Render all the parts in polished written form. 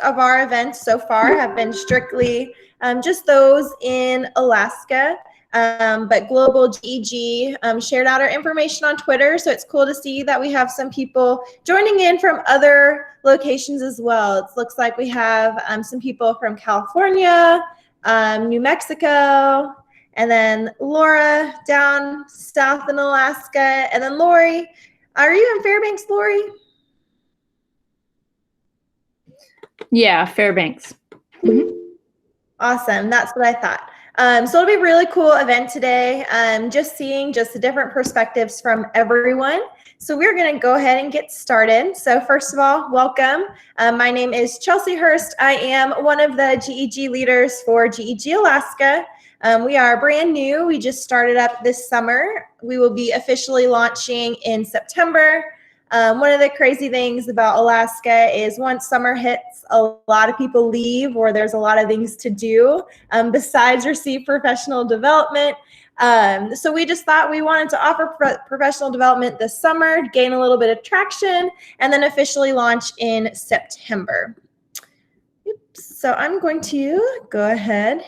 of our events so far have been strictly just those in Alaska. But Global GEG shared out our information on Twitter, so it's cool to see that we have some people joining in from other locations as well. It looks like we have some people from California, New Mexico, and then Laura down south in Alaska, and then Lori. Are you in Fairbanks, Lori? Yeah, Fairbanks. Awesome. That's what I thought. So it'll be a really cool event today. Just seeing just the different perspectives from everyone. So we're going to go ahead and get started. So first of all, welcome. My name is Chelsea Hurst. I am one of the GEG leaders for GEG Alaska. We are brand new. We just started up this summer. We will be officially launching in September. One of the crazy things about Alaska is once summer hits, a lot of people leave, or there's a lot of things to do besides receive professional development. So we just thought we wanted to offer professional development this summer, gain a little bit of traction, and then officially launch in September. So I'm going to go ahead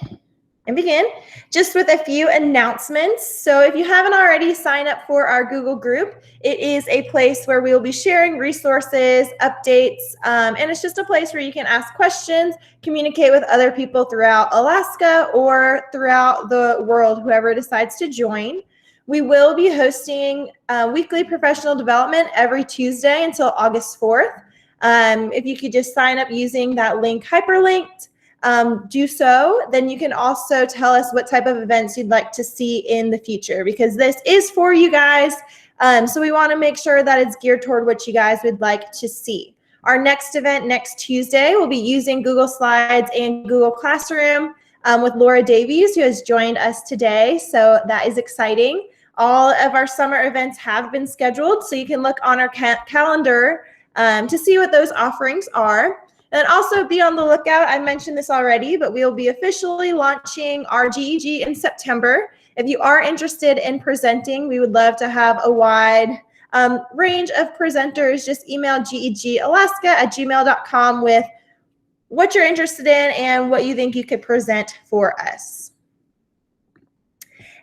and begin just with a few announcements. So if you haven't already signed up for our Google group, it is a place where we will be sharing resources, updates, and it's just a place where you can ask questions, communicate with other people throughout Alaska or throughout the world, whoever decides to join. We will be hosting weekly professional development every Tuesday until August 4th. If you could just sign up using that link hyperlinked, do so. Then you can also tell us what type of events you'd like to see in the future, because this is for you guys. So we want to make sure that it's geared toward what you guys would like to see. Our next event next Tuesday, we'll be using Google Slides and Google Classroom with Laura Davies, who has joined us today. So that is exciting. All of our summer events have been scheduled, so you can look on our calendar to see what those offerings are. And also be on the lookout. I mentioned this already, but we will be officially launching our GEG in September. If you are interested in presenting, we would love to have a wide range of presenters. Just email gegalaska@gmail.com with what you're interested in and what you think you could present for us.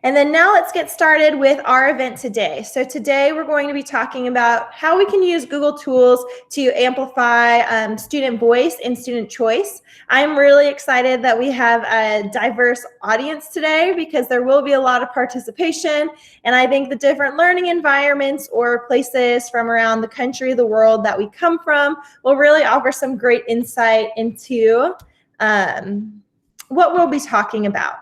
And then now let's get started with our event today. So today we're going to be talking about how we can use Google tools to amplify student voice and student choice. I'm really excited that we have a diverse audience today because there will be a lot of participation. And I think the different learning environments or places from around the country, the world that we come from will really offer some great insight into what we'll be talking about.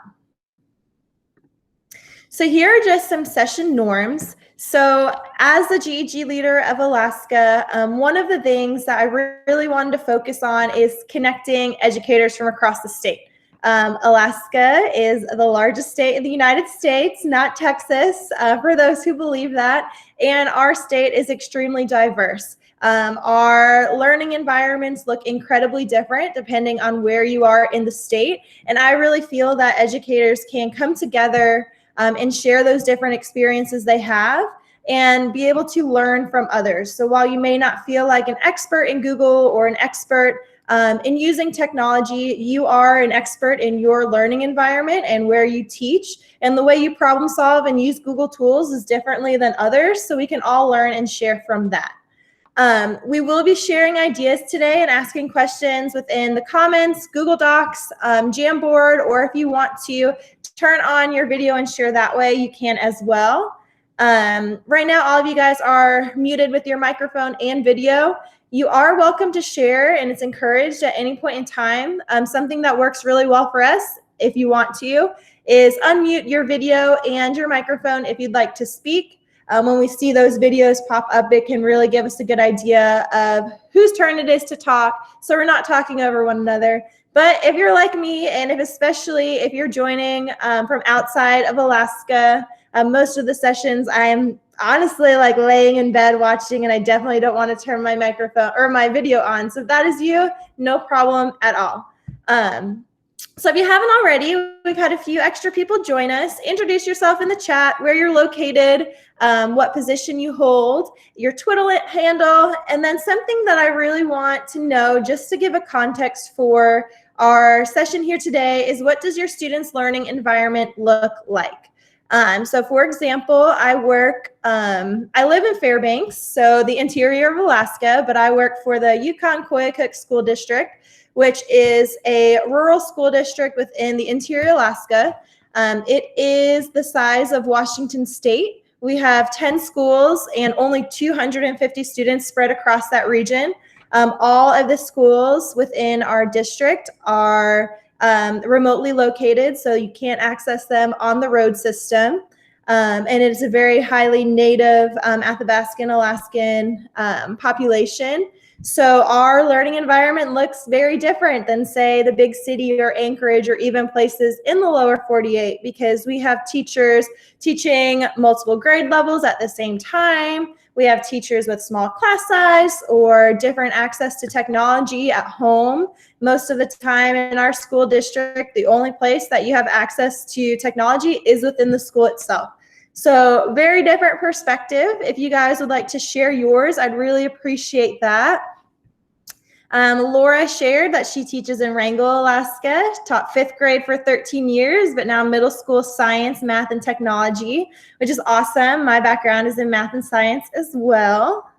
So here are just some session norms. So as the GEG leader of Alaska, one of the things that I really wanted to focus on is connecting educators from across the state. Alaska is the largest state in the United States, not Texas, for those who believe that, and our state is extremely diverse. Our learning environments look incredibly different depending on where you are in the state, and I really feel that educators can come together and share those different experiences they have and be able to learn from others. So while you may not feel like an expert in Google or an expert in using technology, you are an expert in your learning environment and where you teach, and the way you problem solve and use Google tools is differently than others, so we can all learn and share from that. We will be sharing ideas today and asking questions within the comments, Google Docs, Jamboard, or if you want to turn on your video and share that way, you can as well. Right now, all of you guys are muted with your microphone and video. You are welcome to share, and it's encouraged at any point in time. Something that works really well for us, if you want to, is unmute your video and your microphone if you'd like to speak. When we see those videos pop up, it can really give us a good idea of whose turn it is to talk, so we're not talking over one another. But if you're like me, and especially if you're joining from outside of Alaska, most of the sessions I am honestly like laying in bed watching, and I definitely don't want to turn my microphone or my video on. So if that is you, no problem at all. So if you haven't already, we've had a few extra people join us. Introduce yourself in the chat, where you're located, what position you hold, your Twitter handle, and then something that I really want to know, just to give a context for our session here today, is what does your students' learning environment look like? So for example, I live in Fairbanks, so the interior of Alaska, but I work for the Yukon-Koyukuk School District, which is a rural school district within the interior Alaska. It is the size of Washington State. We have 10 schools and only 250 students spread across that region. All of the schools within our district are remotely located, so you can't access them on the road system. And it is a very highly native Athabascan Alaskan population. So our learning environment looks very different than, say, the big city or Anchorage or even places in the lower 48, because we have teachers teaching multiple grade levels at the same time. We have teachers with small class size or different access to technology at home. Most of the time in our school district, the only place that you have access to technology is within the school itself. So very different perspective. If you guys would like to share yours, I'd really appreciate that. Laura shared that she teaches in Wrangell, Alaska, taught 5th grade for 13 years, but now middle school science, math, and technology, which is awesome. My background is in math and science as well.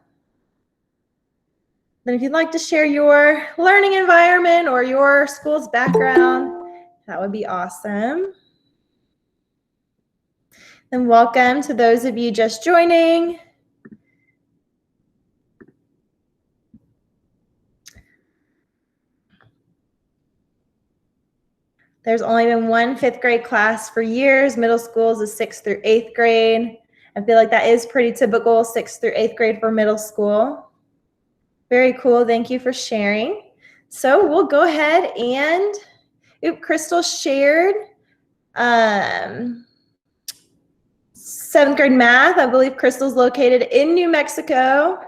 Then if you'd like to share your learning environment or your school's background, that would be awesome. And welcome to those of you just joining. There's only been one 5th grade class for years. Middle schools is 6th through 8th grade. I feel like that is pretty typical, 6th through 8th grade for middle school. Very cool. Thank you for sharing. So we'll go ahead and, Crystal shared 7th grade math. I believe Crystal's located in New Mexico.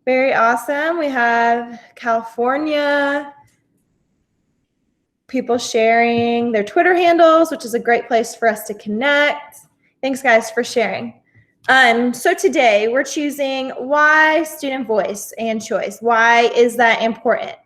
Very awesome. We have California, people sharing their Twitter handles, which is a great place for us to connect. Thanks, guys, for sharing. So today we're choosing why student voice and choice. Why is that important?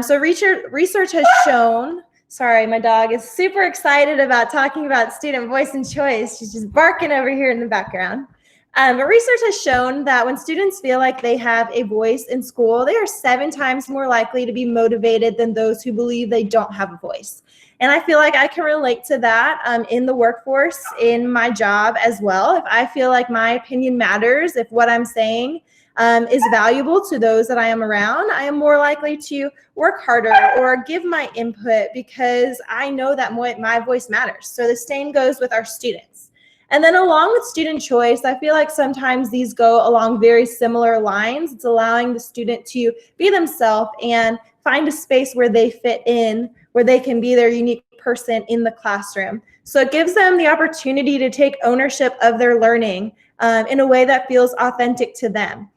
So research has shown, sorry, my dog is super excited about talking about student voice and choice. She's just barking over here in the background. But research has shown that when students feel like they have a voice in school, they are 7 times more likely to be motivated than those who believe they don't have a voice. And I feel like I can relate to that in the workforce, in my job as well. If I feel like my opinion matters, if what I'm saying is valuable to those that I am around, I am more likely to work harder or give my input because I know that my voice matters. So the same goes with our students. And then along with student choice, I feel like sometimes these go along very similar lines. It's allowing the student to be themselves and find a space where they fit in, where they can be their unique person in the classroom. So it gives them the opportunity to take ownership of their learning in a way that feels authentic to them.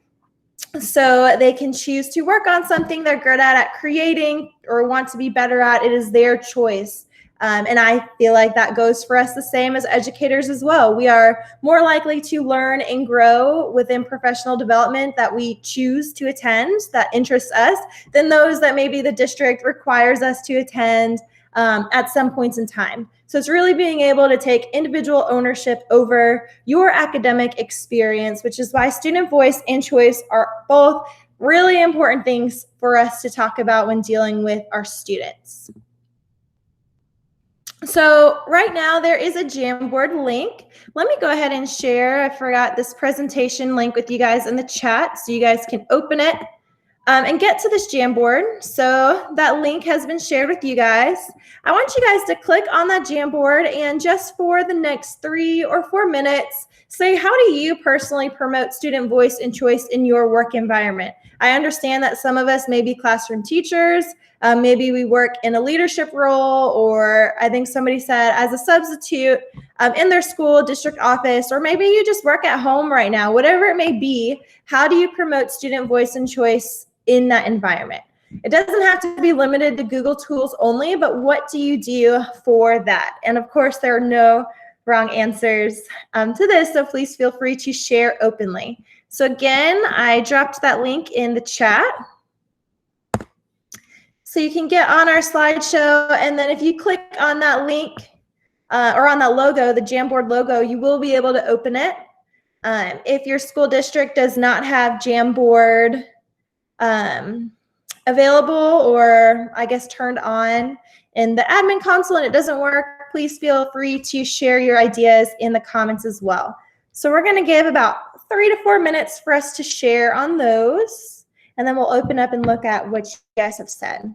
So they can choose to work on something they're good at creating or want to be better at. It is their choice. And I feel like that goes for us the same as educators as well. We are more likely to learn and grow within professional development that we choose to attend, that interests us, than those that maybe the district requires us to attend at some points in time. So it's really being able to take individual ownership over your academic experience, which is why student voice and choice are both really important things for us to talk about when dealing with our students. So right now there is a Jamboard link. Let me go ahead and share. I forgot this presentation link with you guys in the chat so you guys can open it and get to this Jamboard. So that link has been shared with you guys. I want you guys to click on that Jamboard and just for the next 3 or 4 minutes, say, how do you personally promote student voice and choice in your work environment? I understand that some of us may be classroom teachers. Maybe we work in a leadership role, or I think somebody said as a substitute in their school district office, or maybe you just work at home right now, whatever it may be. How do you promote student voice and choice in that environment? It doesn't have to be limited to Google tools only, but what do you do for that? And of course, there are no wrong answers to this, so please feel free to share openly. So again, I dropped that link in the chat. So you can get on our slideshow, and then if you click on that link or on that logo, the Jamboard logo, you will be able to open it. If your school district does not have Jamboard available, or I guess turned on in the admin console and it doesn't work, please feel free to share your ideas in the comments as well. So we're going to give about 3 to 4 minutes for us to share on those, and then we'll open up and look at what you guys have said.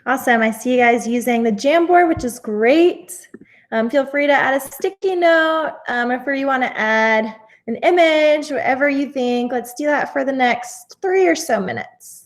Awesome. I see you guys using the Jamboard, which is great. Feel free to add a sticky note if you want to add an image, whatever you think. Let's do that for the next 3 or so minutes.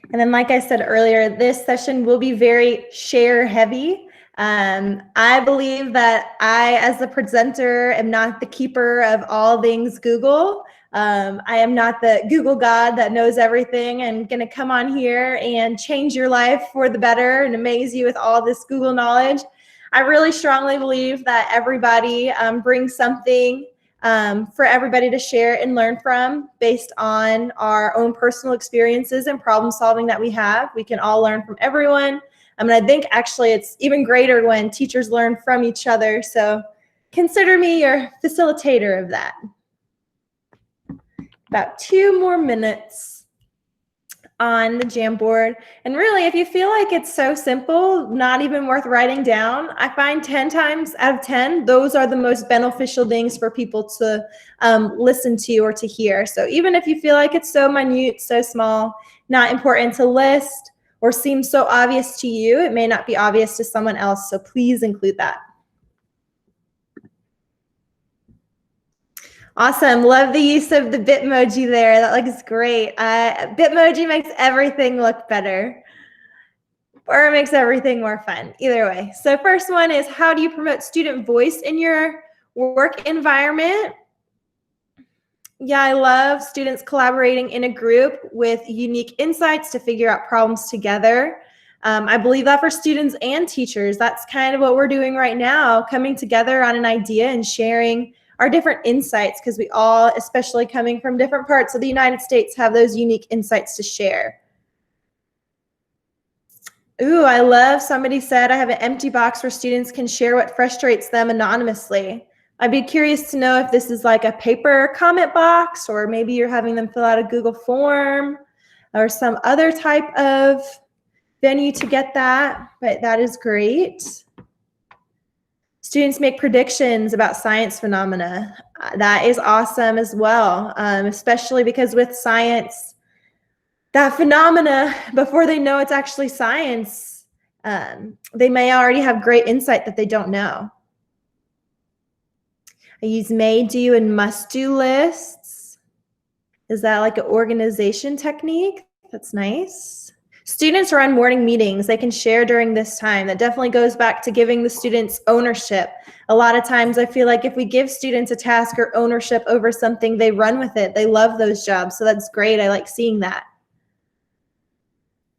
And then, like I said earlier, this session will be very share heavy. I believe that I, as the presenter, am not the keeper of all things Google. I am not the Google God that knows everything and going to come on here and change your life for the better and amaze you with all this Google knowledge. I really strongly believe that everybody brings something for everybody to share and learn from based on our own personal experiences and problem solving that we have. We can all learn from everyone. I think actually it's even greater when teachers learn from each other. So consider me your facilitator of that. About 2 more minutes on the Jamboard. And really, if you feel like it's so simple, not even worth writing down, I find 10 times out of 10, those are the most beneficial things for people to listen to or to hear. So even if you feel like it's so minute, so small, not important to list, or seems so obvious to you, it may not be obvious to someone else. So please include that. Awesome. Love the use of the Bitmoji there. That looks great. Bitmoji makes everything look better, or it makes everything more fun. Either way. So first one is, how do you promote student voice in your work environment? Yeah, I love students collaborating in a group with unique insights to figure out problems together. I believe that for students and teachers, that's kind of what we're doing right now, coming together on an idea and sharing our different insights, because we all, especially coming from different parts of the United States, have those unique insights to share. Ooh, I love, somebody said, I have an empty box where students can share what frustrates them anonymously. I'd be curious to know if this is like a paper comment box, or maybe you're having them fill out a Google form or some other type of venue to get that, but that is great. Students make predictions about science phenomena. That is awesome as well, especially because with science, that phenomena, before they know it's actually science, they may already have great insight that they don't know. I use may do and must do lists. Is that like an organization technique? That's nice. Students run morning meetings. They can share during this time. That definitely goes back to giving the students ownership. A lot of times I feel like if we give students a task or ownership over something, they run with it. They love those jobs. So that's great. I like seeing that.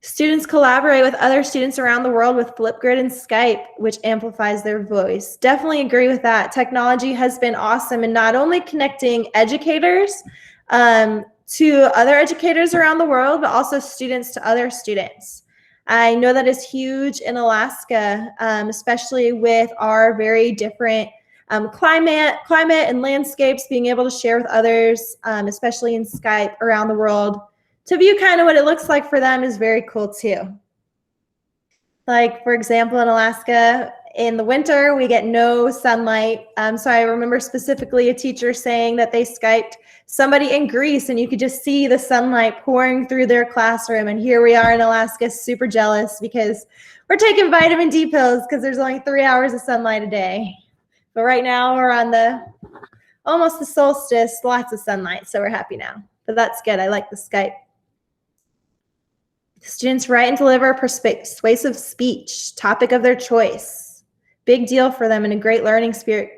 Students collaborate with other students around the world with Flipgrid and Skype, which amplifies their voice. Definitely agree with that. Technology has been awesome in not only connecting educators to other educators around the world, but also students to other students. I know that is huge in Alaska, especially with our very different climate and landscapes, being able to share with others, especially in Skype around the world, to view kind of what it looks like for them is very cool too. Like, for example, in Alaska, in the winter, we get no sunlight. So I remember specifically a teacher saying that they Skyped somebody in Greece and you could just see the sunlight pouring through their classroom. And here we are in Alaska, super jealous because we're taking vitamin D pills because there's only 3 hours of sunlight a day. But right now we're on almost the solstice, lots of sunlight. So we're happy now, but that's good. I like the Skype. Students write and deliver persuasive speech, topic of their choice. Big deal for them and a great learning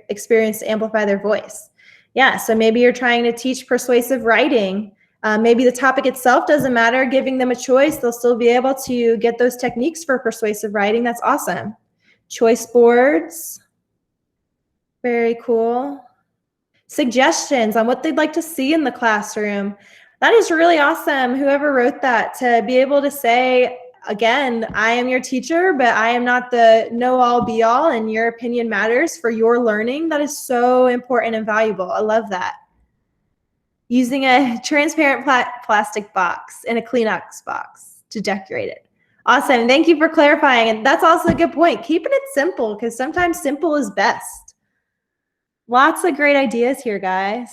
experience to amplify their voice. Yeah, so maybe you're trying to teach persuasive writing. Maybe the topic itself doesn't matter. Giving them a choice, they'll still be able to get those techniques for persuasive writing. That's awesome. Choice boards. Very cool. Suggestions on what they'd like to see in the classroom. That is really awesome, whoever wrote that, to be able to say, again, I am your teacher, but I am not the know-all be-all, and your opinion matters for your learning. That is so important and valuable. I love that. Using a transparent plastic box and a Kleenex box to decorate it. Awesome. Thank you for clarifying. And that's also a good point. Keeping it simple, because sometimes simple is best. Lots of great ideas here, guys.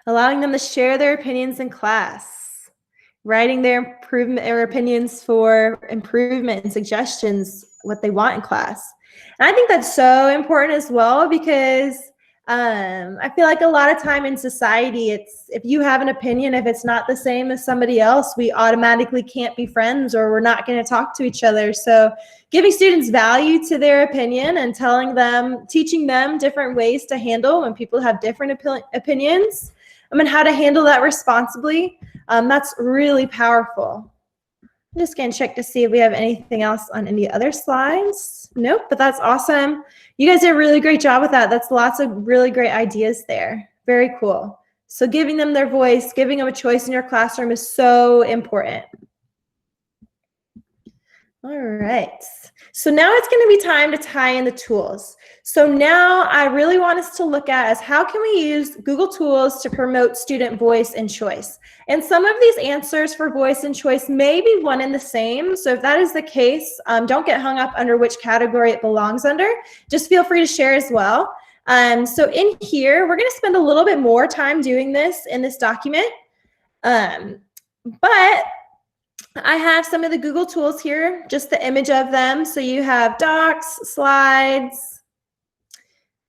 Allowing them to share their opinions in class, writing their improvement or opinions for improvement and suggestions, what they want in class. And I think that's so important as well, because I feel like a lot of time in society, it's if you have an opinion, if it's not the same as somebody else, we automatically can't be friends or we're not going to talk to each other. So giving students value to their opinion and teaching them different ways to handle when people have different opinions, and how to handle that responsibly, that's really powerful. I'm just going to check to see if we have anything else on any other slides. Nope, but that's awesome. You guys did a really great job with that. That's lots of really great ideas there. Very cool. So giving them their voice, giving them a choice in your classroom is so important. All right. So now it's going to be time to tie in the tools. So now I really want us to look at is how can we use Google Tools to promote student voice and choice? And some of these answers for voice and choice may be one and the same. So if that is the case, don't get hung up under which category it belongs under. Just feel free to share as well. So in here, we're going to spend a little bit more time doing this in this document. But I have some of the Google tools here, just the image of them. So you have docs, slides.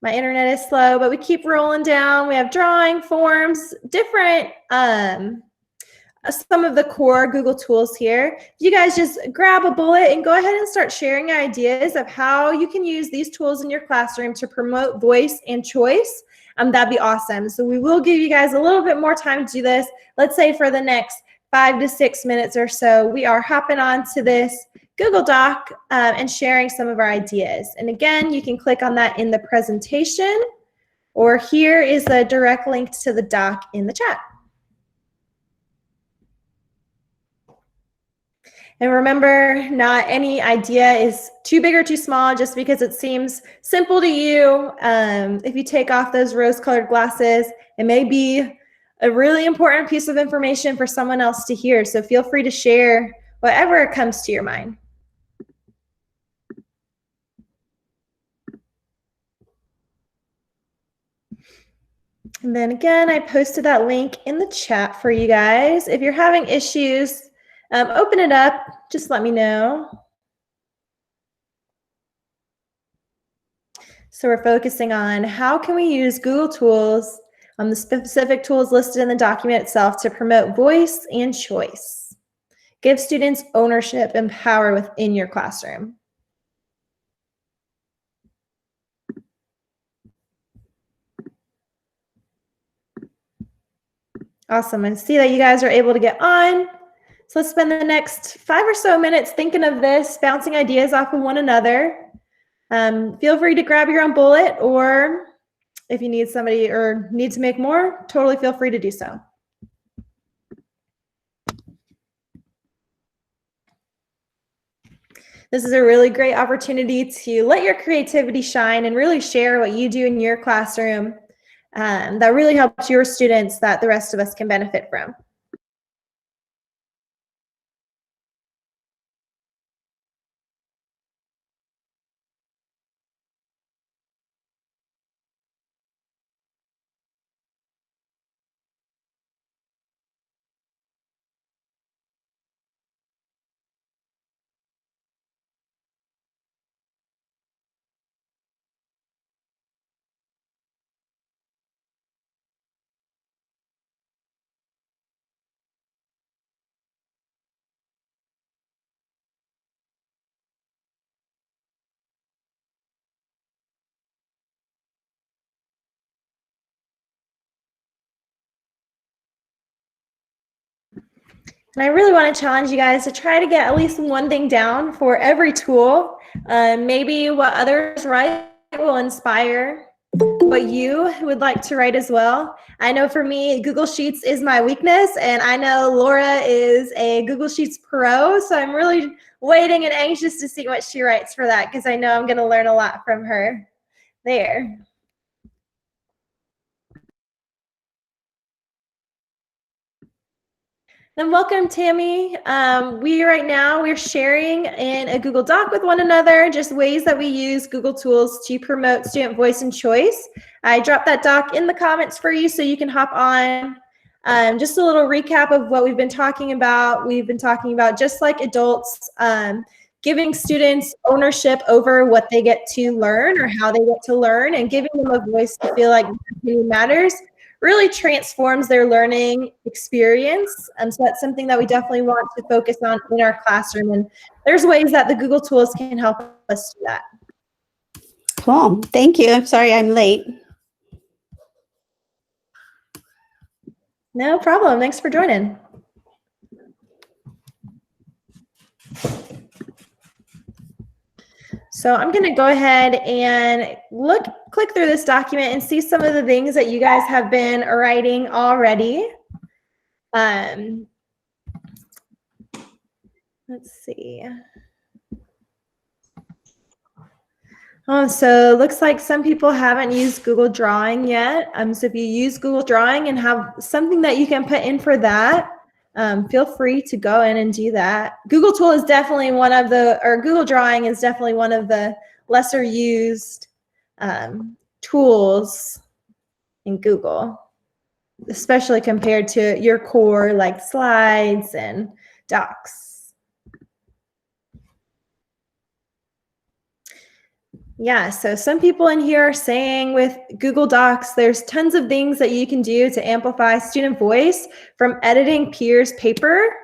My internet is slow, but we keep rolling down. We have drawing, forms, different, some of the core Google tools here. You guys just grab a bullet and go ahead and start sharing ideas of how you can use these tools in your classroom to promote voice and choice. That'd be awesome. So we will give you guys a little bit more time to do this. Let's say for the next 5 to 6 minutes or so, we are hopping on to this Google Doc and sharing some of our ideas. And again, you can click on that in the presentation, or here is a direct link to the doc in the chat. And remember, not any idea is too big or too small just because it seems simple to you. If you take off those rose-colored glasses, it may be a really important piece of information for someone else to hear. So feel free to share whatever comes to your mind. And then again, I posted that link in the chat for you guys. If you're having issues, open it up. Just let me know. So we're focusing on how can we use Google tools, the specific tools listed in the document itself, to promote voice and choice. Give students ownership and power within your classroom. Awesome. I see that you guys are able to get on. So let's spend the next 5 or so minutes thinking of this, bouncing ideas off of one another. Feel free to grab your own bullet or If you need somebody or need to make more, totally feel free to do so. This is a really great opportunity to let your creativity shine and really share what you do in your classroom that really helps your students that the rest of us can benefit from. And I really want to challenge you guys to try to get at least one thing down for every tool. Maybe what others write will inspire what you would like to write as well. I know for me, Google Sheets is my weakness, and I know Laura is a Google Sheets pro, so I'm really waiting and anxious to see what she writes for that because I know I'm going to learn a lot from her there. And welcome, Tammy. We're sharing in a Google Doc with one another, just ways that we use Google tools to promote student voice and choice. I dropped that doc in the comments for you so you can hop on. Just a little recap of what we've been talking about. We've been talking about, just like adults, giving students ownership over what they get to learn or how they get to learn, and giving them a voice to feel like it matters really transforms their learning experience. So that's something that we definitely want to focus on in our classroom. And there's ways that the Google tools can help us do that. Cool. Thank you. I'm sorry I'm late. No problem. Thanks for joining. So I'm going to go ahead and click through this document and see some of the things that you guys have been writing already. Let's see. Oh, so it looks like some people haven't used Google Drawing yet. So if you use Google Drawing and have something that you can put in for that, feel free to go in and do that. Google Drawing is definitely one of the lesser used tools in Google, especially compared to your core like slides and docs. Yeah, so some people in here are saying with Google Docs, there's tons of things that you can do to amplify student voice, from editing peers' paper,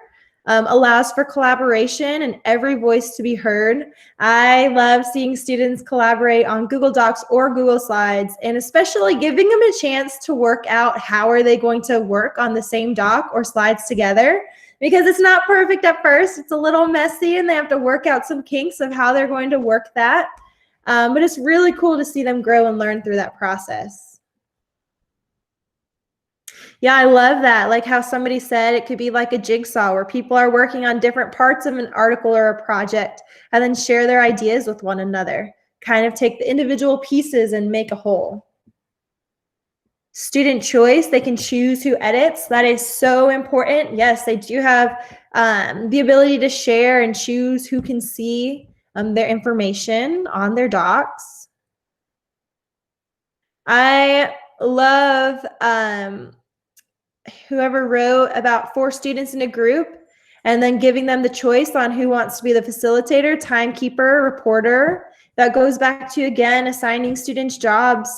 allows for collaboration and every voice to be heard. I love seeing students collaborate on Google Docs or Google Slides, and especially giving them a chance to work out how are they going to work on the same doc or slides together, because it's not perfect at first. It's a little messy and they have to work out some kinks of how they're going to work that. But it's really cool to see them grow and learn through that process. Yeah, I love that. Like how somebody said it could be like a jigsaw where people are working on different parts of an article or a project and then share their ideas with one another. Kind of take the individual pieces and make a whole. Student choice, they can choose who edits. That is so important. Yes, they do have the ability to share and choose who can see their information on their docs. I love whoever wrote about 4 students in a group and then giving them the choice on who wants to be the facilitator, timekeeper, reporter. That goes back to, again, assigning students jobs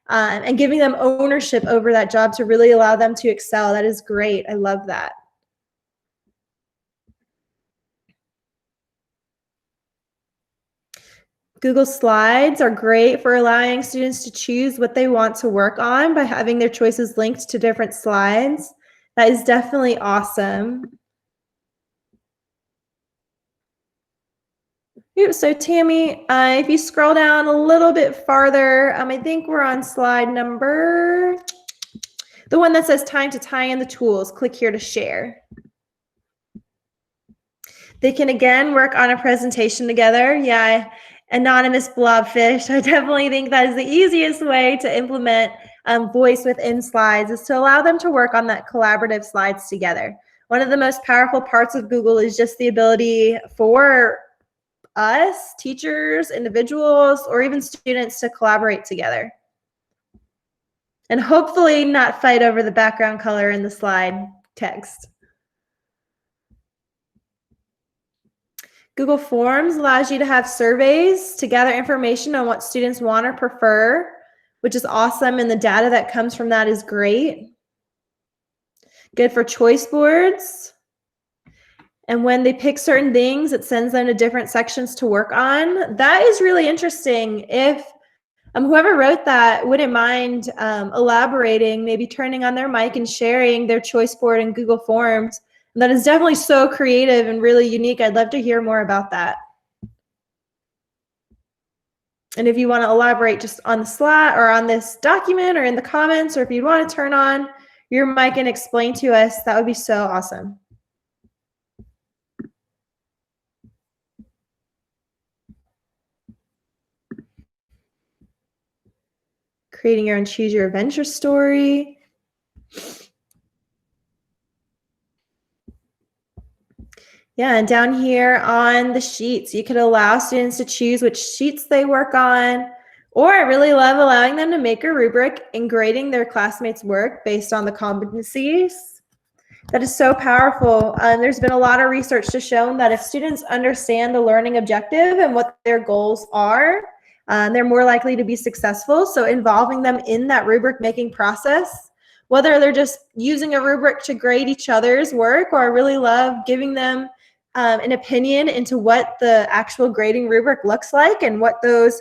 and giving them ownership over that job to really allow them to excel. That is great. I love that. Google Slides are great for allowing students to choose what they want to work on by having their choices linked to different slides. That is definitely awesome. So Tammy, if you scroll down a little bit farther, I think we're on slide number, the one that says time to tie in the tools. Click here to share. They can again work on a presentation together. Yeah, anonymous blobfish. I definitely think that is the easiest way to implement voice within slides, is to allow them to work on that collaborative slides together. One of the most powerful parts of Google is just the ability for us, teachers, individuals, or even students to collaborate together. And hopefully not fight over the background color in the slide text. Google Forms allows you to have surveys to gather information on what students want or prefer, which is awesome, and the data that comes from that is great. Good for choice boards. And when they pick certain things, it sends them to different sections to work on. That is really interesting. If whoever wrote that wouldn't mind elaborating, maybe turning on their mic and sharing their choice board in Google Forms. And that is definitely so creative and really unique. I'd love to hear more about that. And if you want to elaborate just on the slide or on this document or in the comments, or if you want to turn on your mic and explain to us, that would be so awesome. Creating your own choose your adventure story. Yeah, and down here on the sheets, you could allow students to choose which sheets they work on, or I really love allowing them to make a rubric and grading their classmates' work based on the competencies. That is so powerful. There's been a lot of research to show that if students understand the learning objective and what their goals are, they're more likely to be successful. So involving them in that rubric making process, whether they're just using a rubric to grade each other's work, or I really love giving them an opinion into what the actual grading rubric looks like and what those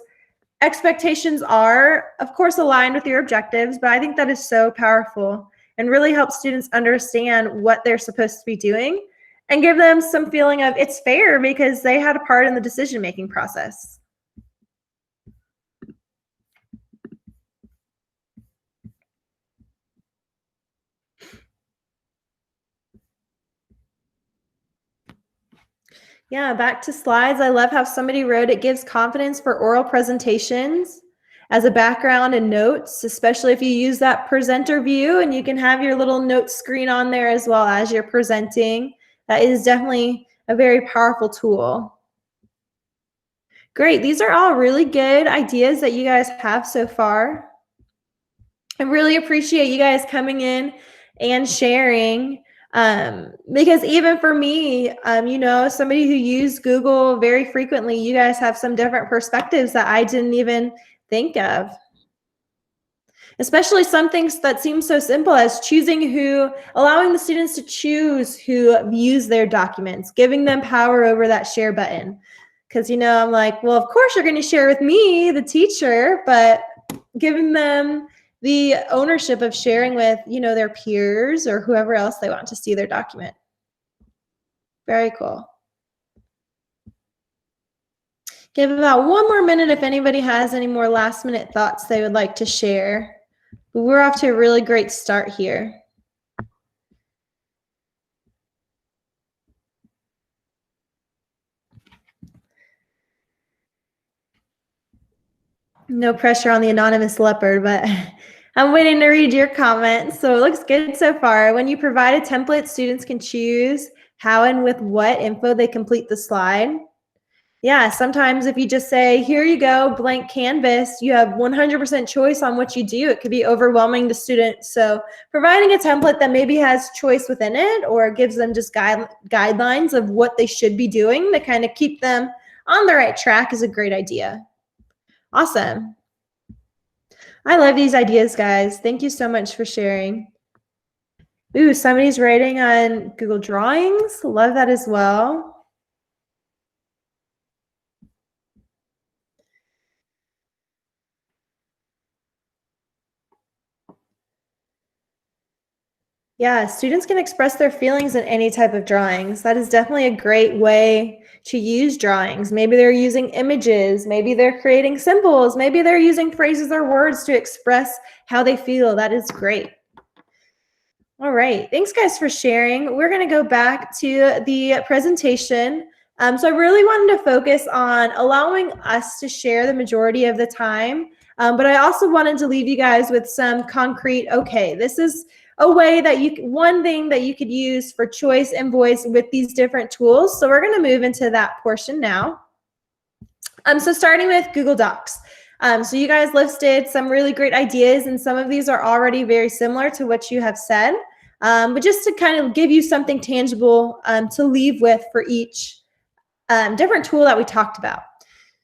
expectations are, of course, aligned with your objectives. But I think that is so powerful and really helps students understand what they're supposed to be doing and give them some feeling of it's fair because they had a part in the decision-making process. Yeah, back to slides. I love how somebody wrote it gives confidence for oral presentations as a background and notes, especially if you use that presenter view and you can have your little notes screen on there as well as you're presenting. That is definitely a very powerful tool. Great. These are all really good ideas that you guys have so far. I really appreciate you guys coming in and sharing. Because even for me, somebody who used Google very frequently, you guys have some different perspectives that I didn't even think of. Especially some things that seem so simple as allowing the students to choose who views their documents, giving them power over that share button. Because, I'm like, well, of course you're going to share with me, the teacher, but giving them the ownership of sharing with, their peers or whoever else they want to see their document. Very cool. Give about one more minute if anybody has any more last minute thoughts they would like to share. But we're off to a really great start here. No pressure on the anonymous leopard, but I'm waiting to read your comments. So it looks good so far. When you provide a template, students can choose how and with what info they complete the slide. Yeah, sometimes if you just say, here you go, blank canvas, you have 100% choice on what you do. It could be overwhelming to students. So providing a template that maybe has choice within it or gives them just guidelines of what they should be doing to kind of keep them on the right track is a great idea. Awesome. I love these ideas, guys. Thank you so much for sharing. Ooh, somebody's writing on Google Drawings. Love that as well. Yeah, students can express their feelings in any type of drawings. That is definitely a great way to use drawings. Maybe they're using images, maybe they're creating symbols, maybe they're using phrases or words to express how they feel. That is great. All right, thanks guys for sharing. We're gonna go back to the presentation. So I really wanted to focus on allowing us to share the majority of the time, but I also wanted to leave you guys with some concrete, okay, this is a way that one thing that you could use for choice and voice with these different tools. So we're gonna move into that portion now. So starting with Google Docs. So you guys listed some really great ideas, and some of these are already very similar to what you have said. But just to kind of give you something tangible to leave with for each different tool that we talked about.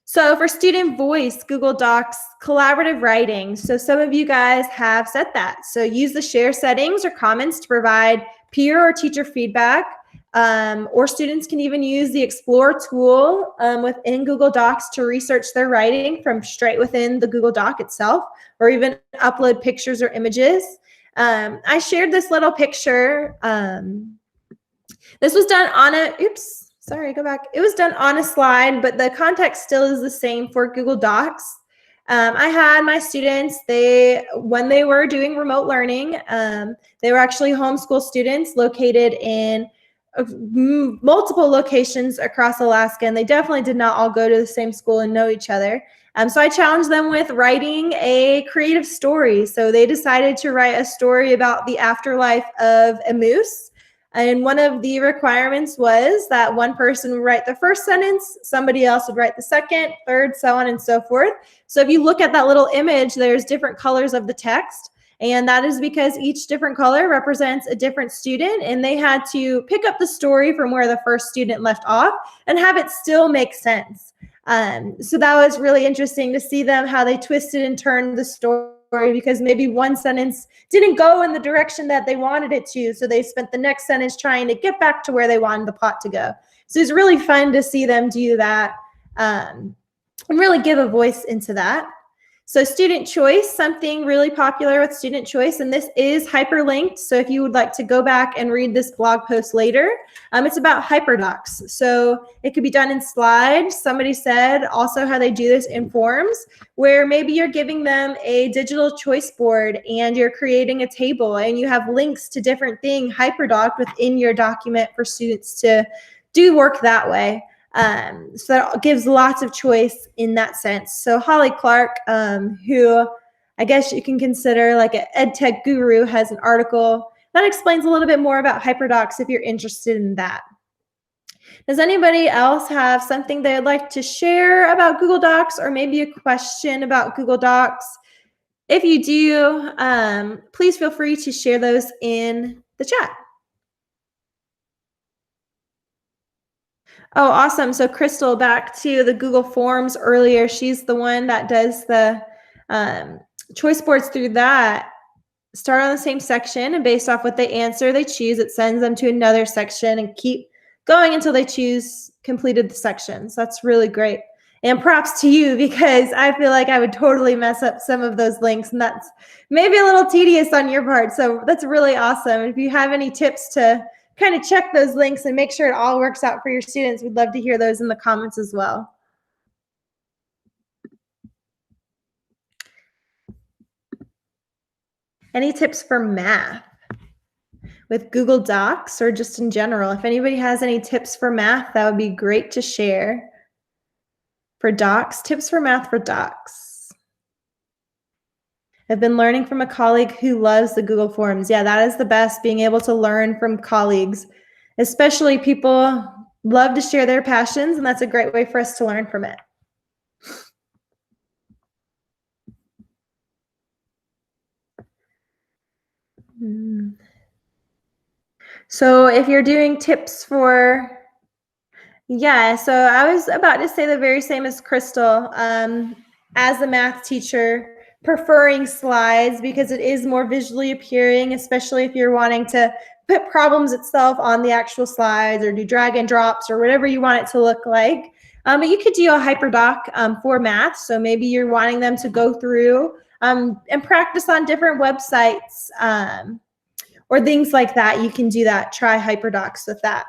So for student voice, Google Docs, collaborative writing. So some of you guys have said that. So use the share settings or comments to provide peer or teacher feedback. Or students can even use the Explore tool within Google Docs to research their writing from straight within the Google Doc itself, or even upload pictures or images. I shared this little picture. This was done on a, oops, sorry, go back. It was done on a slide, but the context still is the same for Google Docs. I had my students, when they were doing remote learning, they were actually homeschool students located in multiple locations across Alaska, and they definitely did not all go to the same school and know each other. So I challenged them with writing a creative story. So they decided to write a story about the afterlife of a moose. And one of the requirements was that one person would write the first sentence, somebody else would write the second, third, so on and so forth. So if you look at that little image, there's different colors of the text. And that is because each different color represents a different student, and they had to pick up the story from where the first student left off and have it still make sense. So that was really interesting to see them, how they twisted and turned the story, because maybe one sentence didn't go in the direction that they wanted it to. So they spent the next sentence trying to get back to where they wanted the plot to go. So it's really fun to see them do that and really give a voice into that. So student choice, something really popular with student choice, and this is hyperlinked. So if you would like to go back and read this blog post later, it's about hyperdocs. So it could be done in slides. Somebody said also how they do this in forms, where maybe you're giving them a digital choice board and you're creating a table and you have links to different things hyperdoced within your document for students to do work that way. So that gives lots of choice in that sense. So Holly Clark, who I guess you can consider like an ed tech guru, has an article that explains a little bit more about hyperdocs if you're interested in that. Does anybody else have something they'd like to share about Google Docs, or maybe a question about Google Docs? If you do, please feel free to share those in the chat. Oh, awesome. So Crystal, back to the Google Forms earlier, she's the one that does the choice boards through that. Start on the same section, and based off what they answer, they choose, it sends them to another section and keep going until they choose completed the sections. That's really great. And props to you, because I feel like I would totally mess up some of those links, and that's maybe a little tedious on your part. So that's really awesome. If you have any tips to kind of check those links and make sure it all works out for your students, we'd love to hear those in the comments as well. Any tips for math with Google Docs, or just in general? If anybody has any tips for math, that would be great to share. For docs, tips for math for docs. I've been learning from a colleague who loves the Google Forms. Yeah, that is the best, being able to learn from colleagues. Especially people love to share their passions, and that's a great way for us to learn from it. So if you're doing tips for, yeah, so I was about to say the very same as Crystal. As a math teacher, preferring slides because it is more visually appealing, especially if you're wanting to put problems itself on the actual slides or do drag and drops or whatever you want it to look like. But you could do a hyperdoc for math. So maybe you're wanting them to go through and practice on different websites, or things like that. You can do that. Try HyperDocs with that.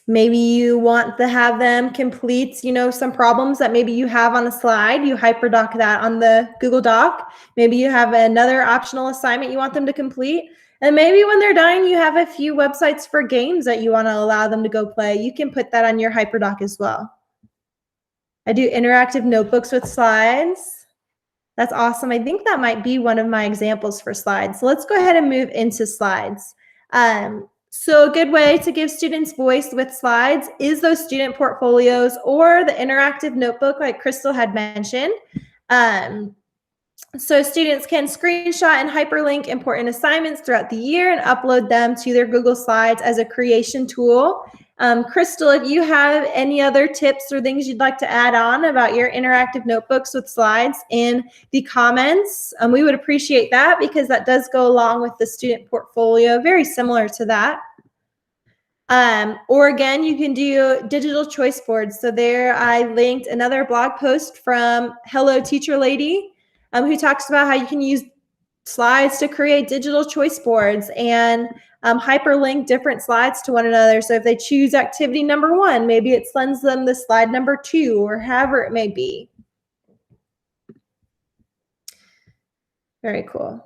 Maybe you want to have them complete, some problems that maybe you have on a slide. You HyperDoc that on the Google Doc. Maybe you have another optional assignment you want them to complete. And maybe when they're done, you have a few websites for games that you want to allow them to go play. You can put that on your HyperDoc as well. I do interactive notebooks with slides. That's awesome. I think that might be one of my examples for slides. So let's go ahead and move into slides. So a good way to give students voice with slides is those student portfolios or the interactive notebook like Crystal had mentioned. So students can screenshot and hyperlink important assignments throughout the year and upload them to their Google Slides as a creation tool. Crystal, if you have any other tips or things you'd like to add on about your interactive notebooks with slides in the comments, we would appreciate that because that does go along with the student portfolio, very similar to that. Or again, you can do digital choice boards. So there I linked another blog post from Hello Teacher Lady, who talks about how you can use slides to create digital choice boards and hyperlink different slides to one another. So if they choose activity number 1, maybe it sends them the slide number 2 or however it may be. Very cool.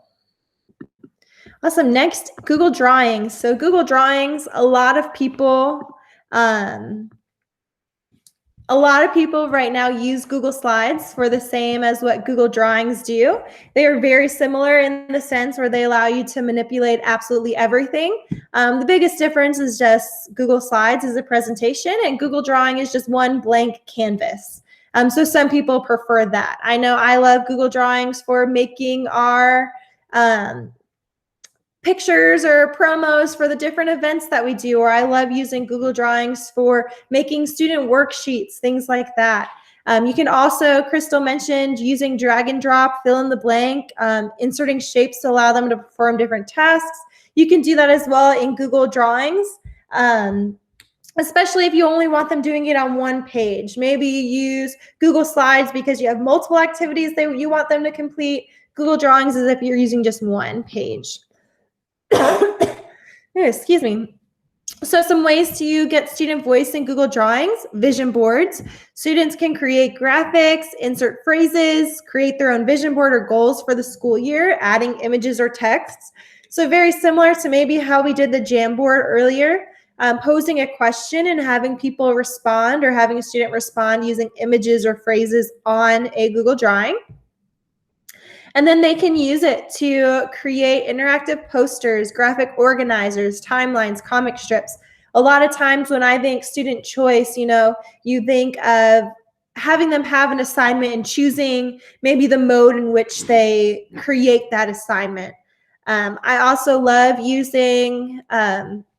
Awesome. Next, Google Drawings. So Google Drawings, a lot of people right now use Google Slides for the same as what Google Drawings do. They are very similar in the sense where they allow you to manipulate absolutely everything. The biggest difference is just Google Slides is a presentation and Google Drawing is just one blank canvas. So some people prefer that. I know I love Google Drawings for making our pictures or promos for the different events that we do, or I love using Google Drawings for making student worksheets, things like that. You can also, Crystal mentioned, using drag and drop, fill in the blank, inserting shapes to allow them to perform different tasks. You can do that as well in Google Drawings, especially if you only want them doing it on one page. Maybe you use Google Slides because you have multiple activities that you want them to complete. Google Drawings is if you're using just one page. Excuse me. So some ways to get student voice in Google Drawings: vision boards. Students can create graphics, insert phrases, create their own vision board or goals for the school year, adding images or texts. So very similar to maybe how we did the Jamboard earlier, posing a question and having people respond or having a student respond using images or phrases on a Google Drawing. And then they can use it to create interactive posters, graphic organizers, timelines, comic strips. A lot of times when I think student choice, you think of having them have an assignment and choosing maybe the mode in which they create that assignment. I also love using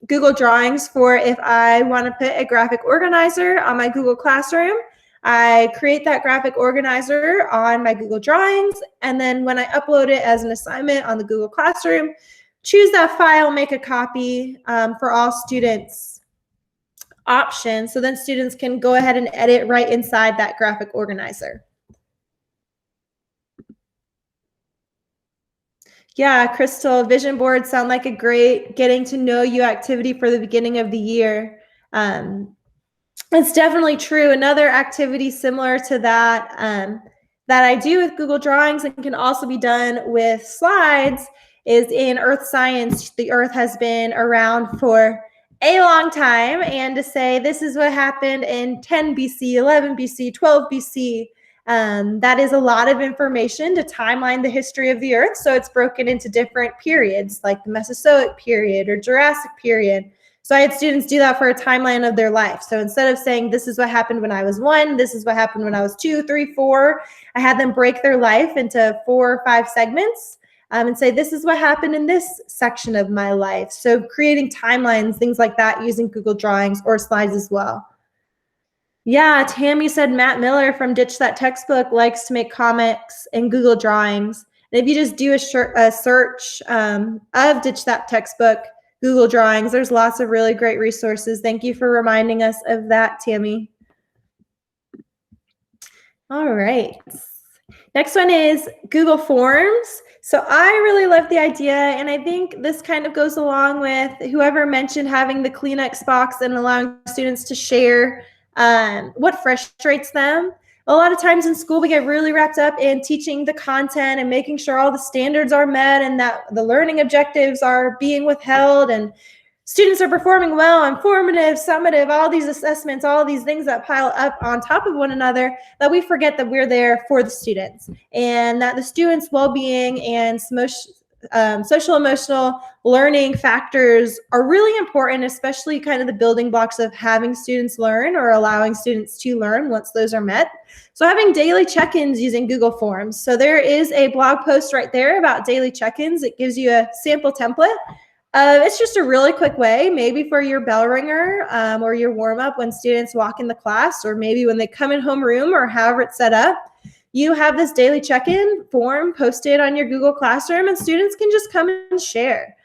Google Drawings for if I want to put a graphic organizer on my Google Classroom. I create that graphic organizer on my Google Drawings, and then when I upload it as an assignment on the Google Classroom, choose that file, make a copy for all students option, so then students can go ahead and edit right inside that graphic organizer. Yeah, Crystal, vision boards sound like a great getting to know you activity for the beginning of the year. It's definitely true. Another activity similar to that that I do with Google Drawings and can also be done with slides is in earth science. The earth has been around for a long time, and to say this is what happened in 10 BC, 11 BC, 12 BC, that is a lot of information to timeline the history of the earth. So it's broken into different periods like the Mesozoic period or Jurassic period. So I had students do that for a timeline of their life. So instead of saying, this is what happened when I was 1, this is what happened when I was 2, 3, 4, I had them break their life into 4 or 5 segments and say, this is what happened in this section of my life. So creating timelines, things like that, using Google Drawings or slides as well. Yeah, Tammy said Matt Miller from Ditch That Textbook likes to make comics in Google Drawings. And if you just do a search of Ditch That Textbook, Google Drawings, there's lots of really great resources. Thank you for reminding us of that, Tammy. All right. Next one is Google Forms. So I really love the idea, and I think this kind of goes along with whoever mentioned having the Kleenex box and allowing students to share what frustrates them. A lot of times in school, we get really wrapped up in teaching the content and making sure all the standards are met and that the learning objectives are being withheld and students are performing well, informative, summative, all these assessments, all these things that pile up on top of one another, that we forget that we're there for the students and that the students' well-being and social emotional learning factors are really important, especially kind of the building blocks of having students learn or allowing students to learn once those are met. So having daily check-ins using Google Forms. So there is a blog post right there about daily check-ins. It gives you a sample template. It's just a really quick way, maybe for your bell ringer or your warm-up when students walk in the class, or maybe when they come in homeroom or however it's set up. You have this daily check-in form posted on your Google Classroom, and students can just come and share.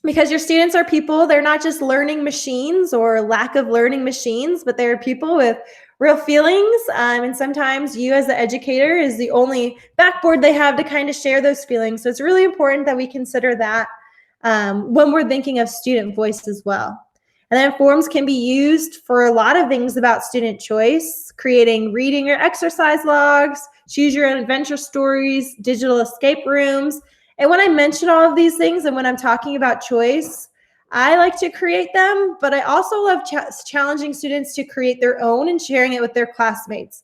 Because your students are people, they're not just learning machines or lack of learning machines, but they're people with real feelings. And sometimes you as the educator is the only backboard they have to kind of share those feelings. So it's really important that we consider that when we're thinking of student voice as well. And then forms can be used for a lot of things about student choice, creating reading or exercise logs, choose your own adventure stories, digital escape rooms. And when I mention all of these things and when I'm talking about choice, I like to create them, but I also love challenging students to create their own and sharing it with their classmates.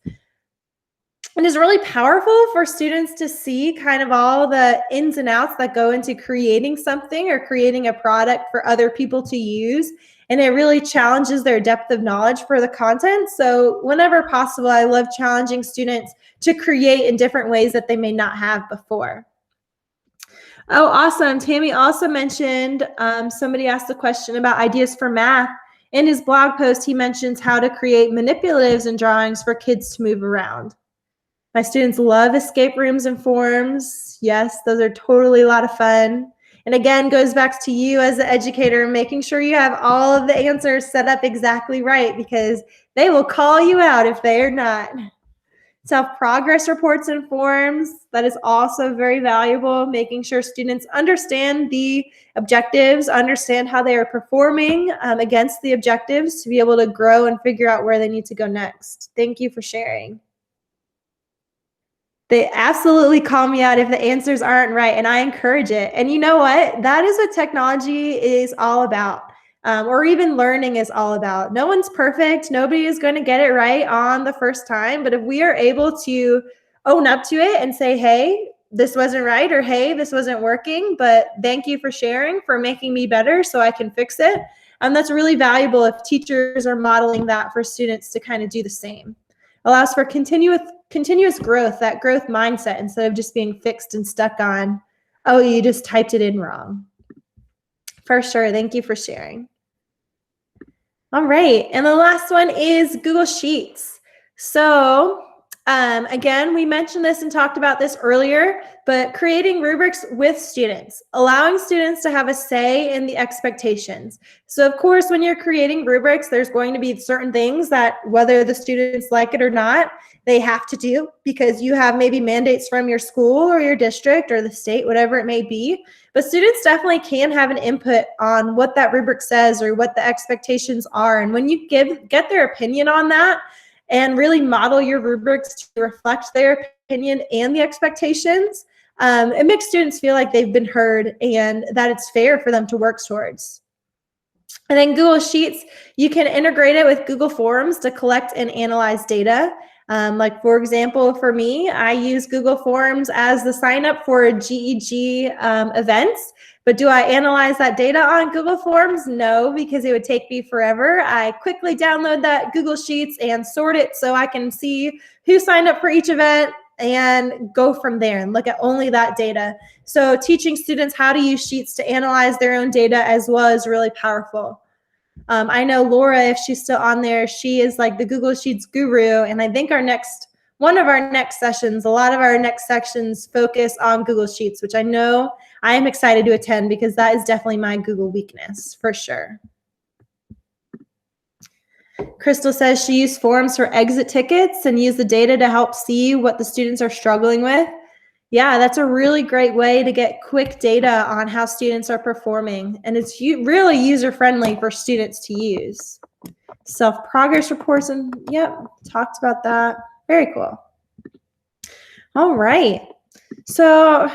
It is really powerful for students to see kind of all the ins and outs that go into creating something or creating a product for other people to use. And it really challenges their depth of knowledge for the content. So whenever possible, I love challenging students to create in different ways that they may not have before. Oh, awesome. Tammy also mentioned, somebody asked a question about ideas for math. In his blog post, he mentions how to create manipulatives and drawings for kids to move around. My students love escape rooms and forms. Yes, those are totally a lot of fun. And again, goes back to you as the educator, making sure you have all of the answers set up exactly right, because they will call you out if they are not. Self-progress reports and forms, that is also very valuable, making sure students understand the objectives, understand how they are performing against the objectives to be able to grow and figure out where they need to go next. Thank you for sharing. They absolutely call me out if the answers aren't right, and I encourage it. And you know what? That is what technology is all about, or even learning is all about. No one's perfect. Nobody is going to get it right on the first time. But if we are able to own up to it and say, hey, this wasn't right, or hey, this wasn't working, but thank you for sharing, for making me better so I can fix it. That's really valuable if teachers are modeling that for students to kind of do the same. Allows for continuous growth, that growth mindset, instead of just being fixed and stuck on, oh, you just typed it in wrong. For sure. Thank you for sharing. All right. And the last one is Google Sheets. So again, we mentioned this and talked about this earlier, but creating rubrics with students, allowing students to have a say in the expectations. So of course, when you're creating rubrics, there's going to be certain things that whether the students like it or not, they have to do, because you have maybe mandates from your school or your district or the state, whatever it may be. But students definitely can have an input on what that rubric says or what the expectations are. And when you get their opinion on that and really model your rubrics to reflect their opinion and the expectations, it makes students feel like they've been heard and that it's fair for them to work towards. And then Google Sheets, you can integrate it with Google Forms to collect and analyze data. Like for example, for me, I use Google Forms as the sign up for GEG events. But do I analyze that data on Google Forms? No, because it would take me forever. I quickly download that Google Sheets and sort it so I can see who signed up for each event and go from there and look at only that data. So teaching students how to use Sheets to analyze their own data as well is really powerful. I know Laura, if she's still on there, she is like the Google Sheets guru. And I think one of our next sessions, a lot of our next sections focus on Google Sheets, which I know I am excited to attend because that is definitely my Google weakness for sure. Crystal says she used forms for exit tickets and used the data to help see what the students are struggling with. Yeah, that's a really great way to get quick data on how students are performing. And it's really user-friendly for students to use. Self-progress reports, and yep, talked about that. Very cool. All right. So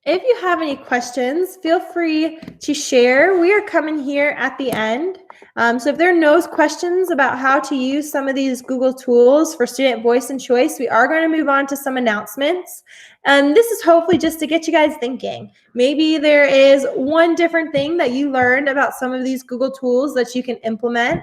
if you have any questions, feel free to share. We are coming here at the end. So if there are no questions about how to use some of these Google tools for student voice and choice, we are going to move on to some announcements. And this is hopefully just to get you guys thinking. Maybe there is one different thing that you learned about some of these Google tools that you can implement.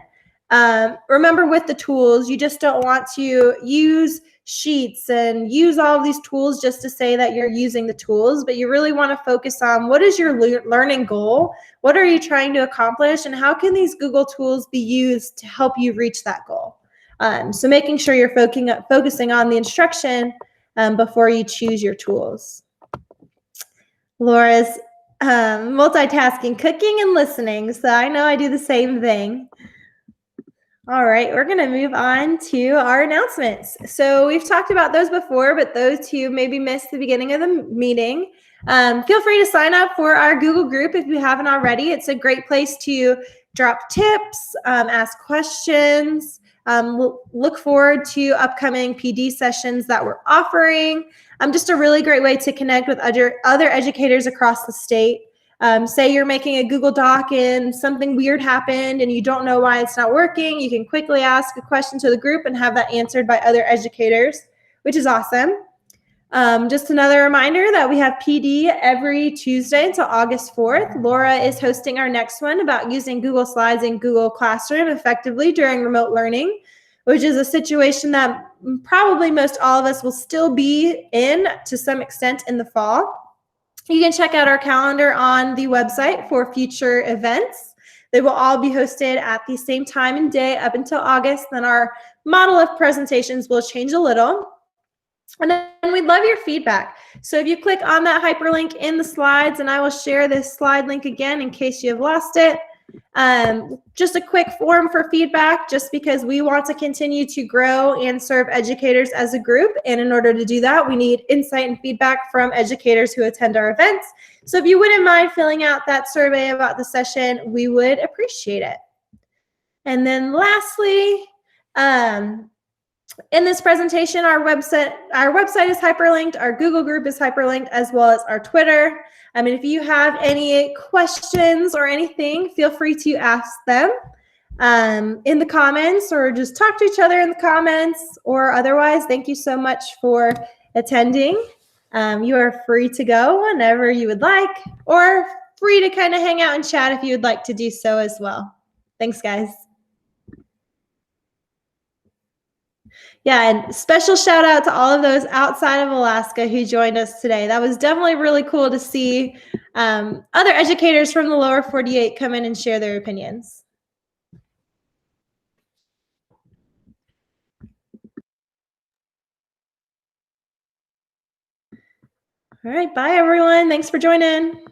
Remember, with the tools, you just don't want to use sheets and use all of these tools just to say that you're using the tools, but you really want to focus on what is your learning goal? What are you trying to accomplish? And how can these Google tools be used to help you reach that goal? So making sure you're focusing on the instruction before you choose your tools. Laura's multitasking, cooking and listening. So I know I do the same thing. All right, we're going to move on to our announcements. So we've talked about those before, but those who maybe missed the beginning of the meeting, feel free to sign up for our Google group if you haven't already. It's a great place to drop tips, ask questions, look forward to upcoming PD sessions that we're offering. Just a really great way to connect with other educators across the state. Say you're making a Google Doc and something weird happened and you don't know why it's not working. You can quickly ask a question to the group and have that answered by other educators, which is awesome. Just another reminder that we have PD every Tuesday until August 4th. Laura is hosting our next one about using Google Slides and Google Classroom effectively during remote learning, which is a situation that probably most all of us will still be in to some extent in the fall. You can check out our calendar on the website for future events. They will all be hosted at the same time and day up until August. Then our model of presentations will change a little. And then we'd love your feedback. So if you click on that hyperlink in the slides, and I will share this slide link again in case you have lost it. Just a quick form for feedback, just because we want to continue to grow and serve educators as a group. And in order to do that, we need insight and feedback from educators who attend our events. So if you wouldn't mind filling out that survey about the session, we would appreciate it. And then lastly, in this presentation, our website is hyperlinked, our Google group is hyperlinked, as well as our Twitter. And if you have any questions or anything, feel free to ask them in the comments, or just talk to each other in the comments, or otherwise. Thank you so much for attending. You are free to go whenever you would like, or free to kind of hang out and chat if you would like to do so as well. Thanks, guys. Yeah, and special shout out to all of those outside of Alaska who joined us today. That was definitely really cool to see other educators from the lower 48 come in and share their opinions. All right, bye everyone. Thanks for joining.